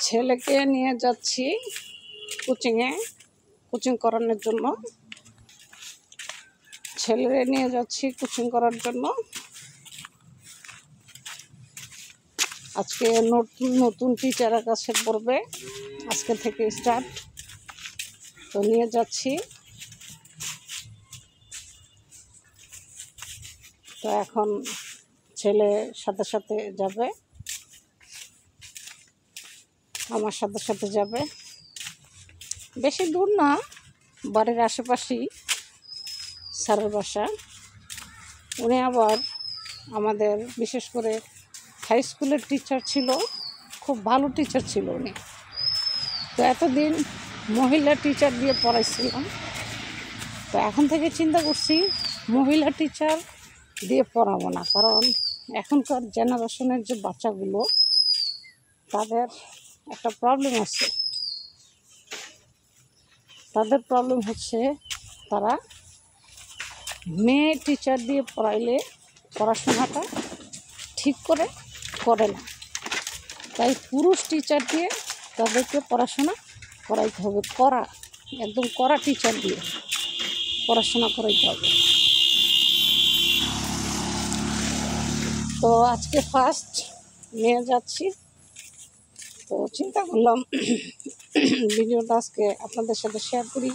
ছেলেকে নিয়ে যাচ্ছি কোচিং করানোর জন্য। ছেলেরে নিয়ে যাচ্ছি কোচিং করার জন্য। আজকে নতুন টিচারের কাছে পড়বে, আজকে থেকে স্টার্ট। তো নিয়ে যাচ্ছি। তো এখন ছেলে সাথে সাথে যাবে, আমার সাথে সাথে যাবে। বেশি দূর না, বাড়ির আশেপাশেই স্যারের বাসা। উনি আবার আমাদের বিশেষ করে হাই স্কুলের টিচার ছিল, খুব ভালো টিচার ছিল উনি। তো এতদিন মহিলা টিচার দিয়ে পড়াইছিলাম। তো এখন থেকে চিন্তা করছি মহিলা টিচার দিয়ে পড়াবো না, কারণ এখনকার জেনারেশনের যে বাচ্চাগুলো, তাদের একটা প্রবলেম আছে। তাদের প্রবলেম হচ্ছে তারা মেয়ে টিচার দিয়ে পড়াইলে পড়াশোনাটা ঠিক করে করে না। তাই পুরুষ টিচার দিয়ে তাদেরকে পড়াশোনা করাইতে হবে, একদম কড়া টিচার দিয়ে পড়াশোনা করাইতে হবে। তো আজকে ফার্স্ট নিয়ে যাচ্ছি। তো চিন্তা করলাম ভিডিওটা আজকে আপনাদের সাথে শেয়ার করি।